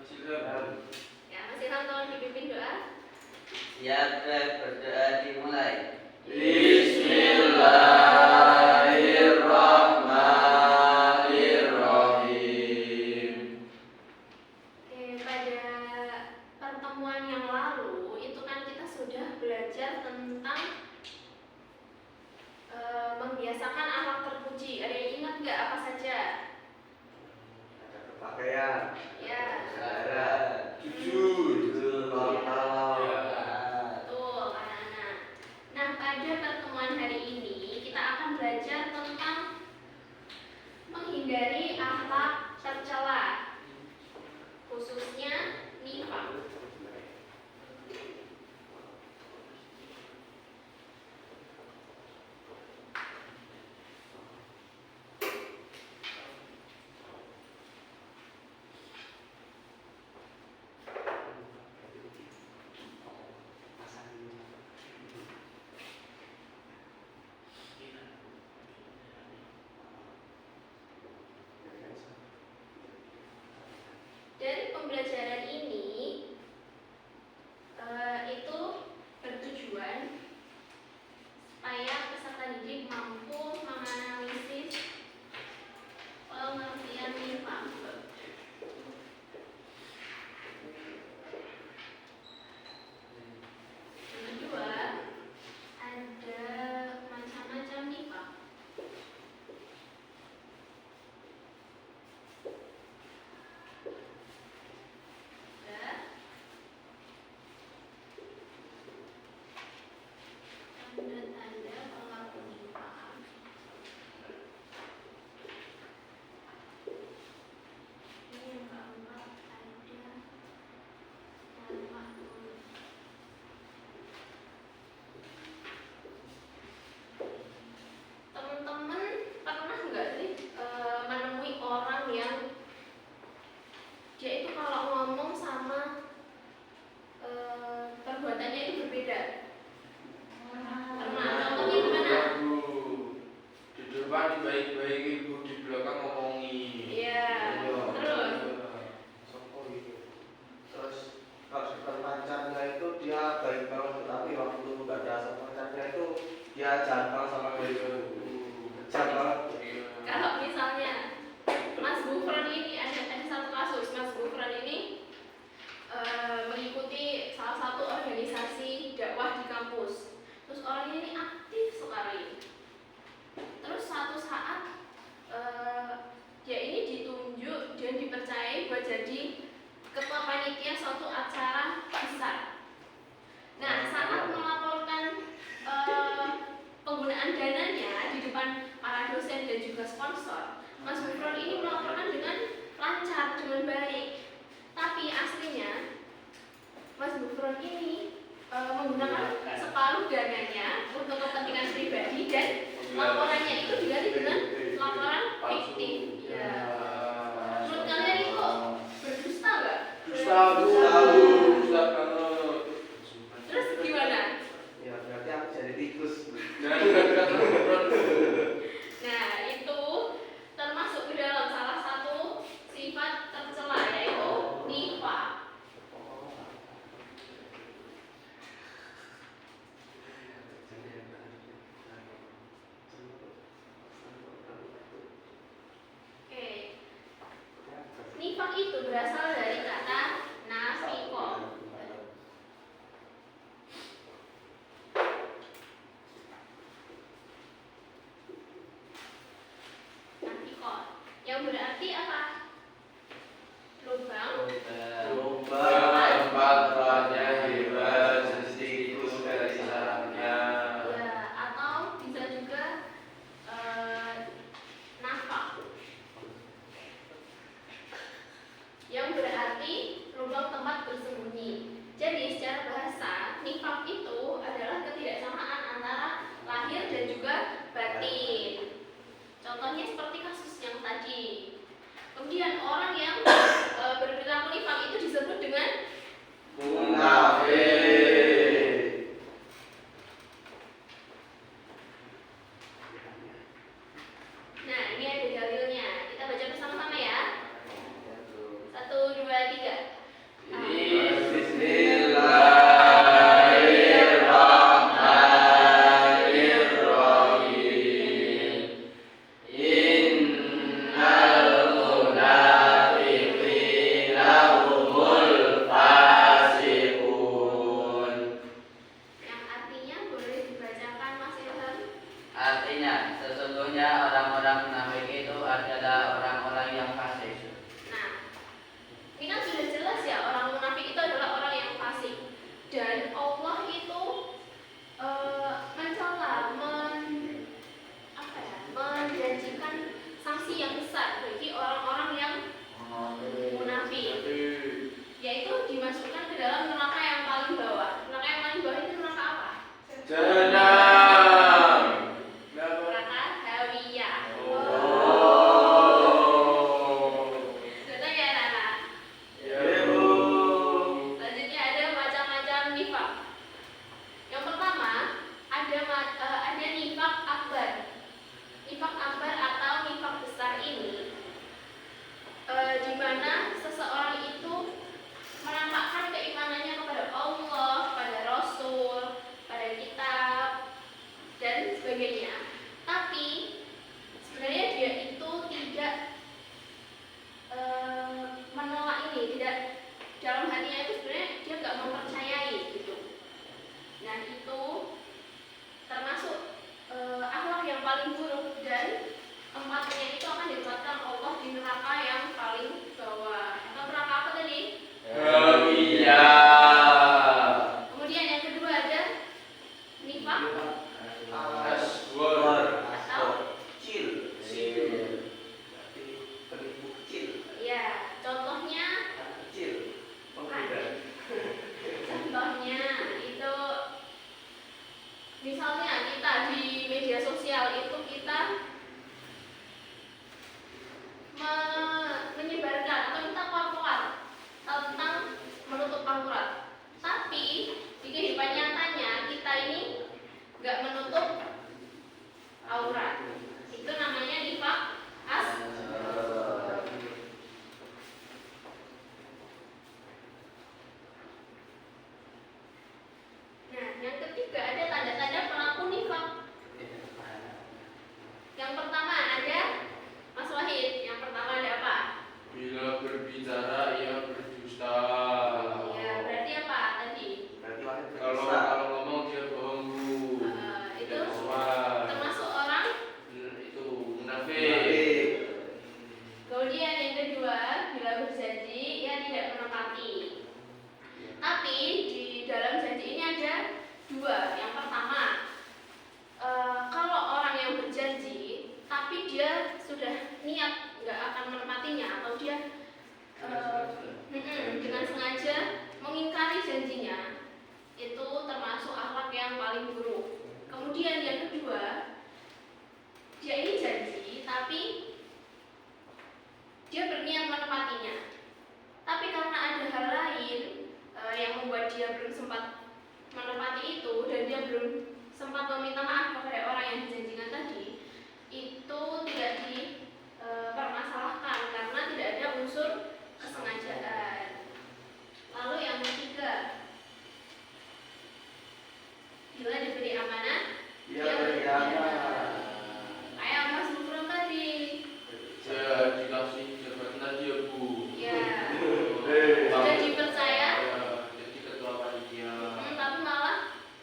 Ya, Mas Ilham tolong dipimpin doa. Siap, berdoa dimulai. Bismillahirrahmanirrahim. Oke, pada pertemuan yang lalu itu kan kita sudah belajar tentang membiasakan akhlak terpuji. Ada yang ingat nggak apa saja? Ada kepakaian, Ya, saudara, Jujur, tolong. betul, anak-anak. Nah, pada pertemuan hari ini kita akan belajar tentang menghindari akhlak tercela, khususnya nifaq. Dari pembelajaran ini itu bertujuan supaya peserta didik mampu menganalisis pengertian nifaq. Yang kedua, ada macam-macam nifaq. Tanda-tanda pelaku nifaq. Ini yang keempat ada al-ma'mun. Teman-teman pernah nggak sih menemui orang yang dia itu kalau ngomong sama perbuatannya itu berbeda? Pernah? Contohnya gimana? Di depan baik-baik, ibu di belakang ngomongi. Iya. Terus? Terus kalau sekitar pacarnya itu dia baik banget, tapi waktu nggak ada sama pacarnya itu dia jangkal sama itu, kejam banget. Kalau misalnya Mas Gufron ini ada satu kasus, Mas Gufron ini mengikuti salah satu organisasi dakwah di kampus. Terus orang ini aktif sekali. Terus suatu saat dia ini ditunjuk dan dipercayai buat jadi ketua panitia suatu acara besar. Nah, saat melaporkan penggunaan dananya di depan para dosen dan juga sponsor, Mas Gufron ini melaporkan dengan lancar, dengan baik. Tapi aslinya Mas Gufron ini menggunakan separuh dananya untuk kepentingan pribadi dan laporannya itu diganti dengan laporan fiktif. Ya. Menurut kalian itu berdusta nggak? Dusta banget. Terus gimana? Ya berarti aku jadi tikus. Nah, itu termasuk ke dalam salah satu sifat tercela, yaitu nifaq. Oke. Nifaq itu berasal dari kata nafiqah. Nafiqah yang berarti apa? Lubang. Lomba tempatnya hebat, sesikus dari sarangnya. Ya, atau bisa juga nafaq yang berarti lubang tempat bersembunyi. Jadi secara bahasa nifaq itu adalah ketidaksamaan antara lahir dan juga batin. Contohnya seperti kasus yang tadi. Kemudian orang yang berperilaku nifaq itu disebut dengan Munafik. Nah, ini ada dalilnya. Kita baca bersama-sama ya. 1, 2, 3. berbicara ia berdusta. Ya, berarti apa tadi? Berarti wahid Kalau berdusta. kalau ngomong dia bohong Bu. Itu Tidak sesuai. termasuk orang. Itu munafik. Munafik. Kemudian yang kedua, bila berjanji ia tidak menepati. Tapi di dalam janji ini ada dua. Yang pertama, kalau orang yang berjanji tapi dia sudah niat nggak akan menepatinya atau dia dengan sengaja mengingkari janjinya, itu termasuk akhlak yang paling buruk. Kemudian yang kedua, dia ini janji tapi dia berniat menepatinya, tapi karena ada hal lain yang membuat dia belum sempat menepati itu dan dia belum sempat meminta maaf kepada orang yang dijanjikan tadi, itu tidak dipermasalahkan karena tidak ada unsur kesengajaan. Lalu yang ketiga, bila diberi amanah Dia berkhianat. kayak Mas Nukron tadi. Saya dikasih jabatan tadi ya Bu. Ya, Eh, sudah dipercaya, Jadi ketua panitia. tapi malah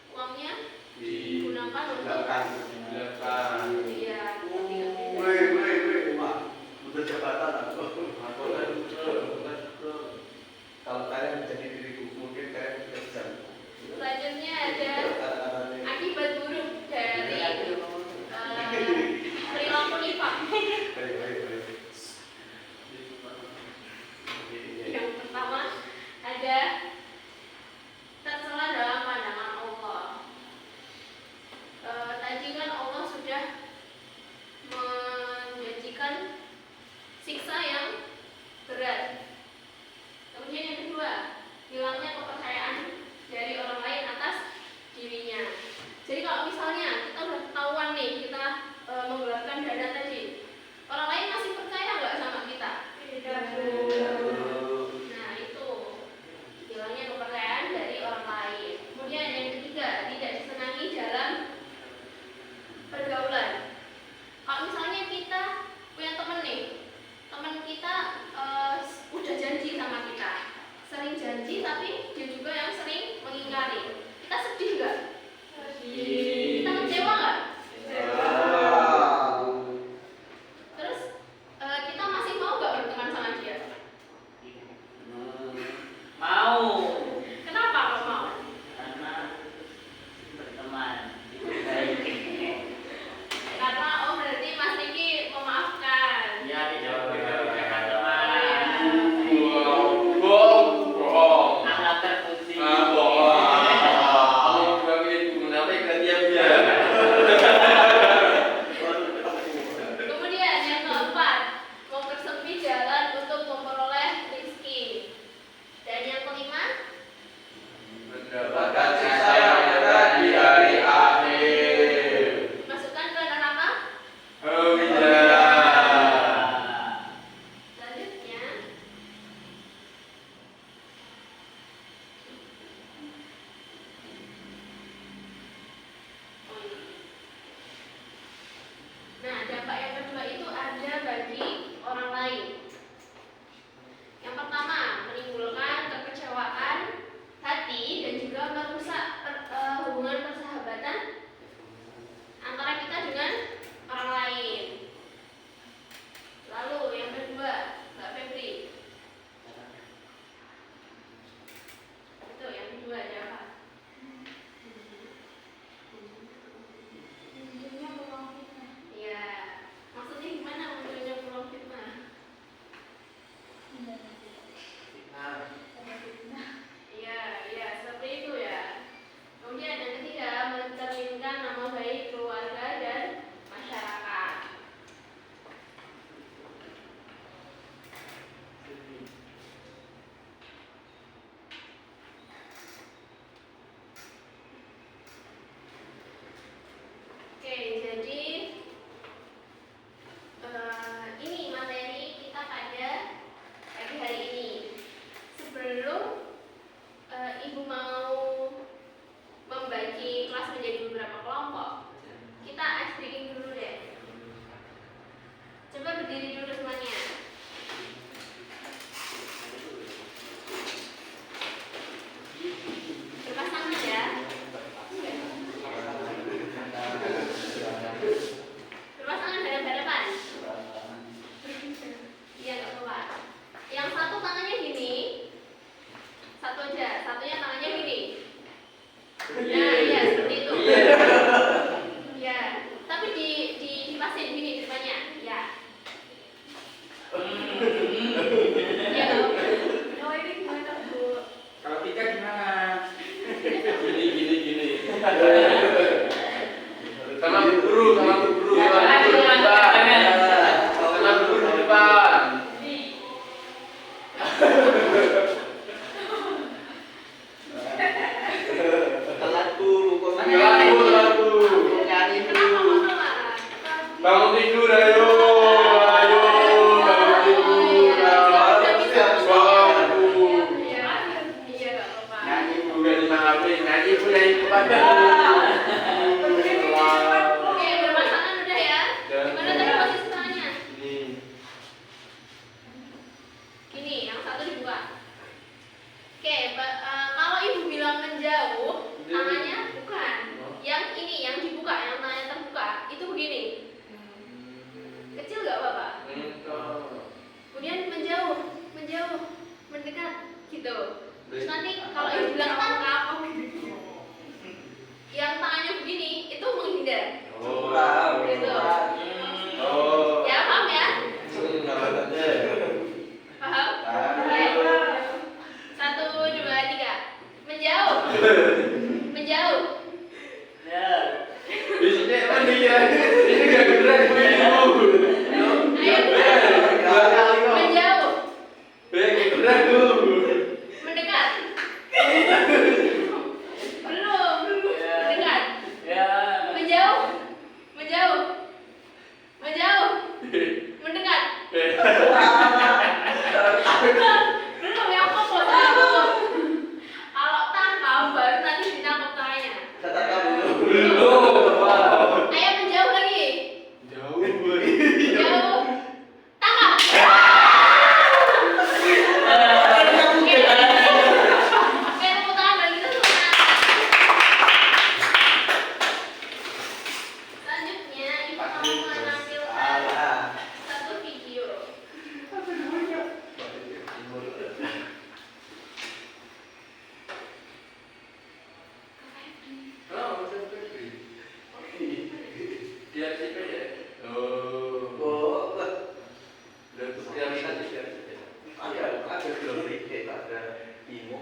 uangnya digunakan untuk Silakan. Silakan. iya. Woi, Mak. Butuh jabatan aku. Aku kan bukan. Kalau kalian menjadi diriku, mungkin kalian tidak bisa. Selanjutnya ada Kata-katanya. akibat buruk dari perilaku nifak. Yang pertama ada tercela dalam pandangan Allah. Tadi kan Allah sudah menjanjikan siksa yang berat. Kemudian yang kedua, hilangnya kepercayaan dari orang lain atas dirinya. Jadi kalau misalnya kita udah ketahuan nih, kita menggelapkan dana tadi, orang lain masih percaya nggak sama kita? Nah itu hilangnya kepercayaan dari orang lain. Kemudian yang ketiga, tidak disenangi dalam pergaulan. Kalau misalnya kita punya temen nih, teman kita udah janji sama kita, sering janji tapi dia juga yang sering mengingkari. Kita sedih nggak? Kita kecewa nggak? Terus kita masih mau nggak berteman sama dia? Mau Kenapa kok mau? karena berteman itu baik. Karena berarti Mas Niki memaafkan. Ya tidak berbeda teman. Bohong. Anak terpuji. Bohong. Kamu bilang itu munafik berarti ya Bu. Telat dulu kok. Lagu. Nyanyi Kenapa dulu. mau telat? Bangun tidur ayo. Ayo bangun tidur. Bangun. Iya, iya nggak apa-apa. Nyanyi dulu. Udah dimaafin, nyanyi punya ibu pada. Oke, berpasangan udah ya. Gimana tadi posisi tangannya? Ini. Gini, yang satu dibuka. Oke, kalau ibu bilang menjauh, tangannya bukan. Yang ini, yang dibuka, yang tangannya terbuka, itu begini. Kecil nggak apa-apa. Kemudian menjauh, menjauh, mendekat, gitu. Terus nanti kalau ibu bilang apa yang tangannya begini, itu menghindar. Oh, Gitu. Oh. Ya, paham ya? Paham? Paham. Oke. 1, 2, 3. Menjauh. Menjauh. Ya. Di sini mandi ya. Ini gak gerak ibu. Ayo buka. Menjauh. Gerak tuh. Mendekat. Belum. Mendekat. Ya. Menjauh. Menjauh. Menjauh. Mendekat. Belum yang fokus. Kalau tangkap baru nanti ditangkap tangannya. Ayo menjauh lagi. Jauh. Jauh. Tangkap. Oke, tepuk tangan bagi kita semua. Selanjutnya, ibu mau menampilkan satu video. Dia siapa ya? Oh. Dan sosialisasi dari Ada belum dikit, ada imo.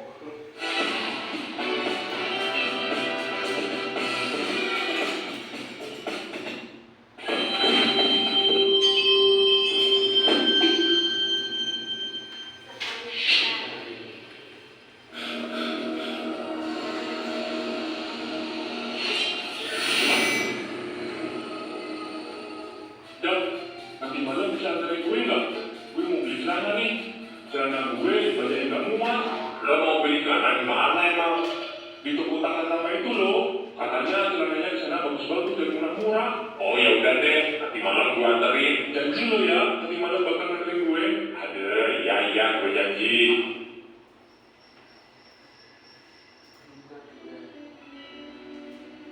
Dan nanti malam bisa anterin gue nggak? Gue mau beli celana nih. Celana gue banyak yang nggak muat. Lo mau beli celana di mana emang? Di toko tangan lama itu loh. Katanya celananya di sana bagus-bagus dan murah-murah. Oh ya udah deh, nanti malam gue anterin. Janji lo ya, nanti malam bakal anterin gue. Ada, iya gue janji.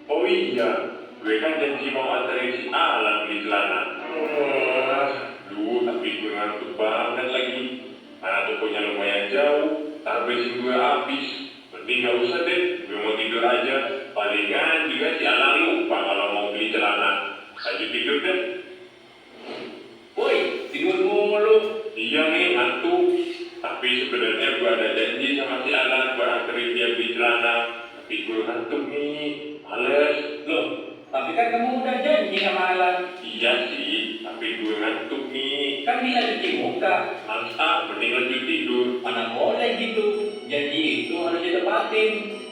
Oh iya, gue kan janji mau anterin si Alan beli celana. Tapi gue ngantuk banget lagi. Mana tokonya lumayan jauh, tar bensin gue habis. Mending gak usah deh, gue mau tidur aja. Palingan juga si Alan lupa kalau mau beli celana. Lanjut tidur deh. Woi, tidur mulu. Iya nih, ngantuk. Tapi sebenarnya gue ada janji sama si Alan buat anterin dia beli celana. Tapi gue ngantuk nih, males. Loh, tapi kan kamu udah janji sama Alan. Iya sih, tapi gue ngantuk nih. Kan dia cuci muka. Males mending lanjut tidur. Mana boleh gitu. Janji itu harus ditepatin.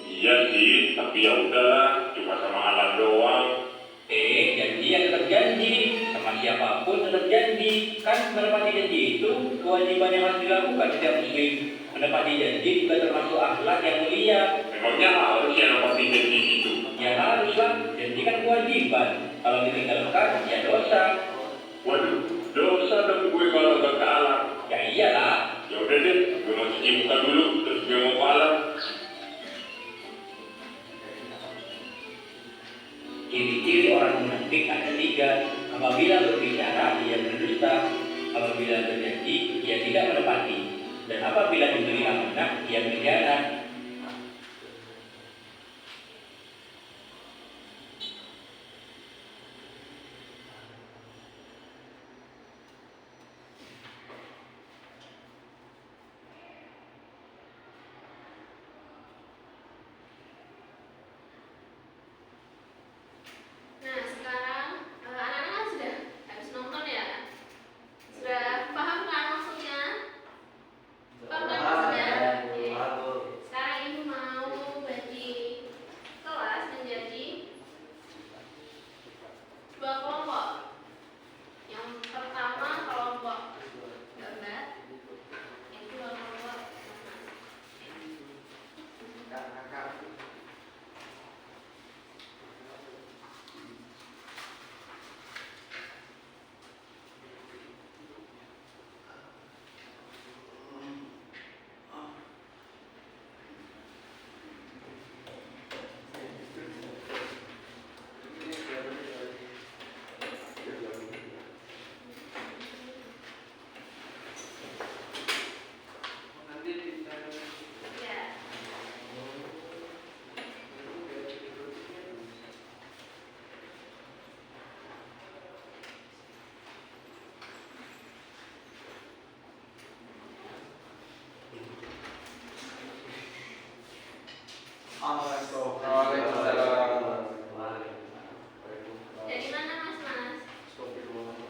Iya sih, tapi ya udahlah, cuma sama Alan doang. Janji ya tetap janji. Sama siapapun tetap janji. Kan menepati janji itu kewajiban yang harus dilakukan setiap muslim. Menepati janji juga termasuk akhlak yang mulia. Memangnya harus ya menepati janji itu? Ya haruslah, janji kan kewajiban. Kalau ditinggalkan, ya dosa. Waduh, dosa dong gue kalau gak ke alam. Ya iyalah. Ya udah deh, gue mau cuci muka dulu, terus gue mau ke alam. Ciri-ciri orang munafik ada 3. Apabila berbicara, ia berdusta. Apabila berjanji, ia tidak menepati. Dan apabila diberi amanah, ia berkhianat. Nah, sekarang anak-anak kan sudah habis nonton ya? Sudah paham kan maksudnya? Dari mana Mas Mas?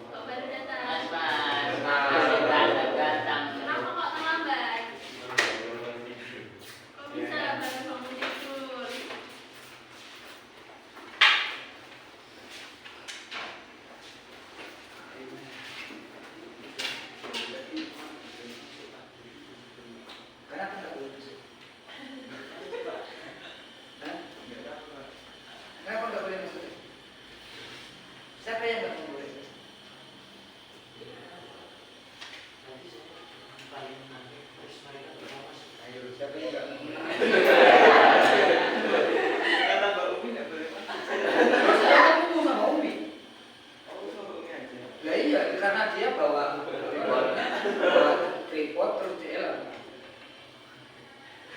Kok baru datang? Mas, masih ganteng-ganteng. Kenapa kok terlambat? Kok bisa baru bangun tidur? Kenapa nggak boleh masuk? Hah? Kenapa nggak boleh masuk? Siapa yang nggak boleh? Ayo, siapa yang nggak boleh? Kata Mbak Umi nggak boleh masuk. Terus saya ketemu sama Umi. Lah iya, karena dia bawa tripod terus dia lah.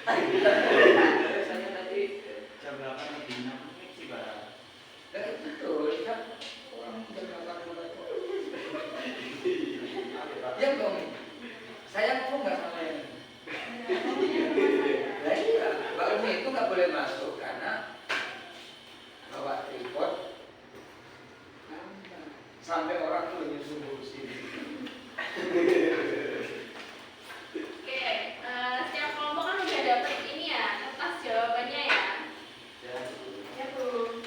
Saya tadi jam 8 lebih 6 menit sih, Pak. Lah betul, kan orang jalan mulai. Ya dong, saya ngomong nggak sama yang ini. Lah iya, Mbak Umi itu nggak boleh masuk karena bawa tripod sampai orang tuh nyusun sini. Oke, setiap kelompok kan udah dapet ini ya, kertas jawabannya ya. Ya belum.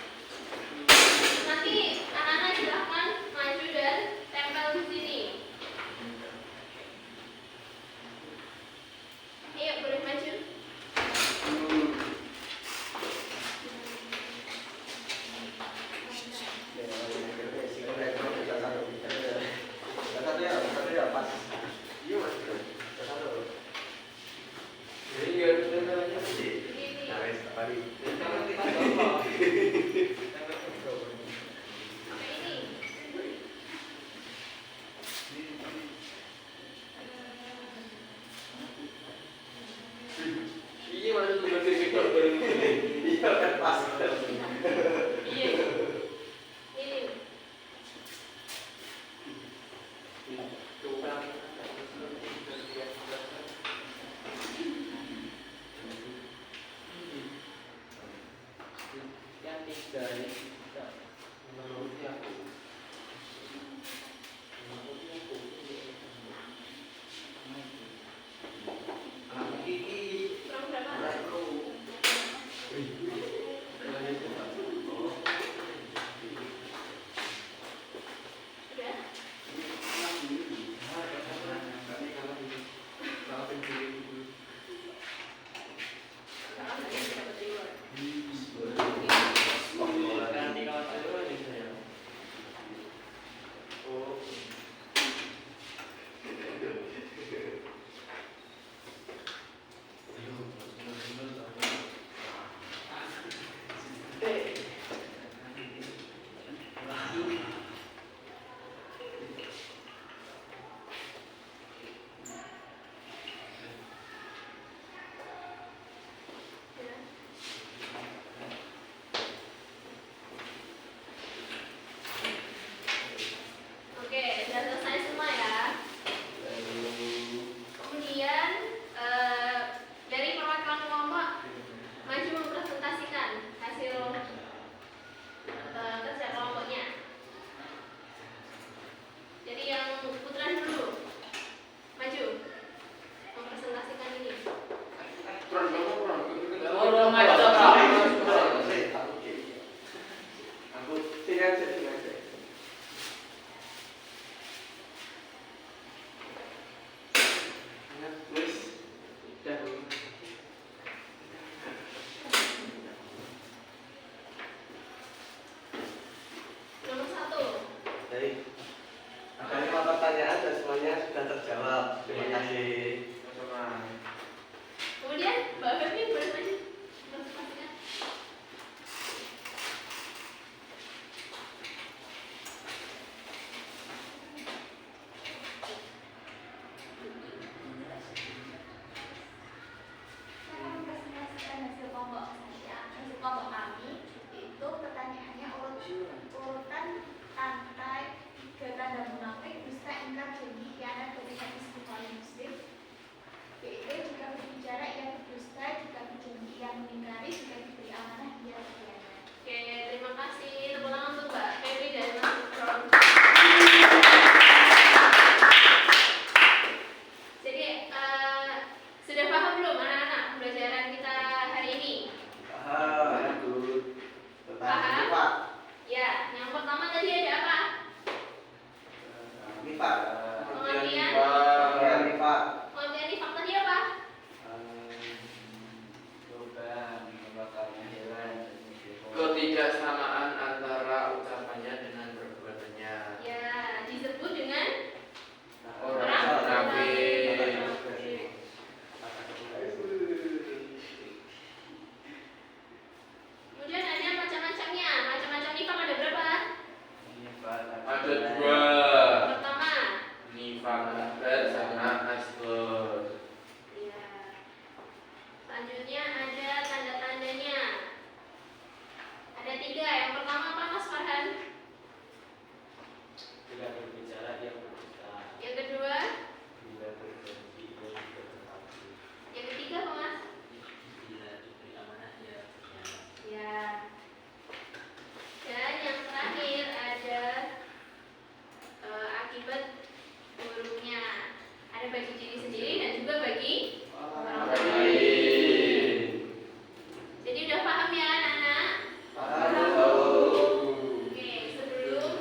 Nanti anak-anak silahkan maju dan tempel di sini. Ayo boleh maju. Pakai ini. Iya, mana tuh nanti kita iya kan pas. Iya. Ini. Yang 3 ini menurutnya aku. Kurang berapa? Udah? Sekarang lagi dapat di luar. ketidaksamaan antara ucapannya dengan perbuatannya. Ya, disebut dengan Orang munafik. Kemudian ada macam-macamnya. Macam-macam nifak ada berapa? Ada dua. Pertama, Nifak akbar sama asghar. ya. Selanjutnya ada tanda-tandanya. Ada 3. Yang pertama apa, Mas Farhan? Tidak berbicara dia berdusta. Yang kedua? Bila berjanji dia tidak bertepati. Yang ketiga apa, Mas? Bila diberi amanah dia berkhianat. Ya. Dan yang terakhir ada akibat buruknya. Ada bagi diri sendiri dan juga bagi orang lain. Jadi udah paham ya anak-anak? Oke, sebelum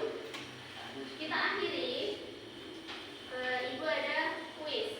kita akhiri, Ibu ada kuis.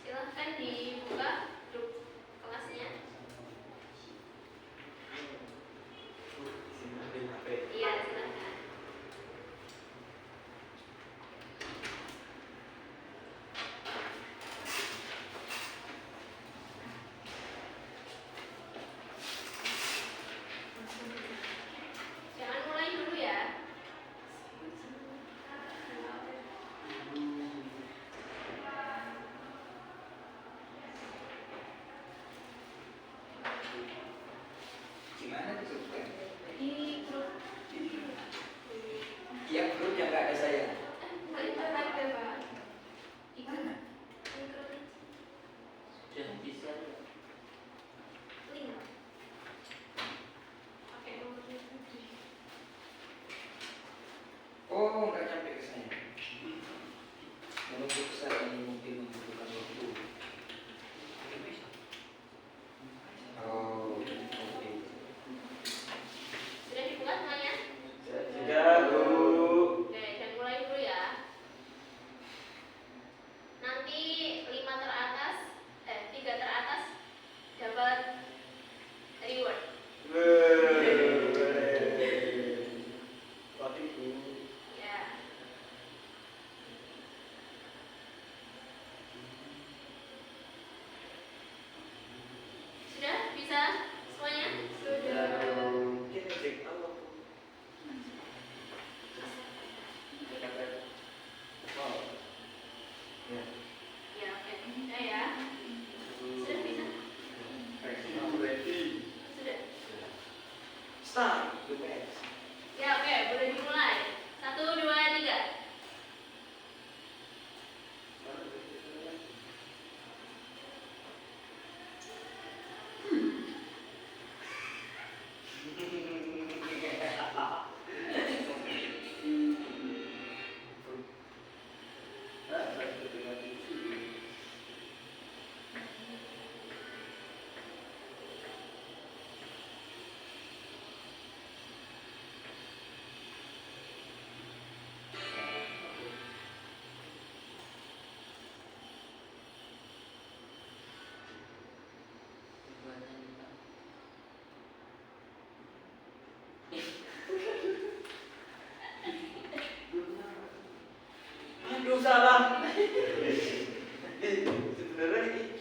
Silahkan dibuka grup kelasnya. Iya, silahkan. Jangan mulai dulu ya. Gimana disebutkan? Di grup. Yang grup yang nggak ada saya. Itu ada, Pak. Di Mana? Di grup Sudah bisa. link. Pakai nomornya tadi. Oh, nggak nyampe ke saya. Menunggu besar ini mungkin membutuhkan waktu. Oh, oke. Sudah dibuka semuanya? Sudah, Bu. Oke, dan mulai dulu ya. Nanti 3 teratas dapat reward. Tadi, Bu. Ya. Lu salah. Sebenarnya ini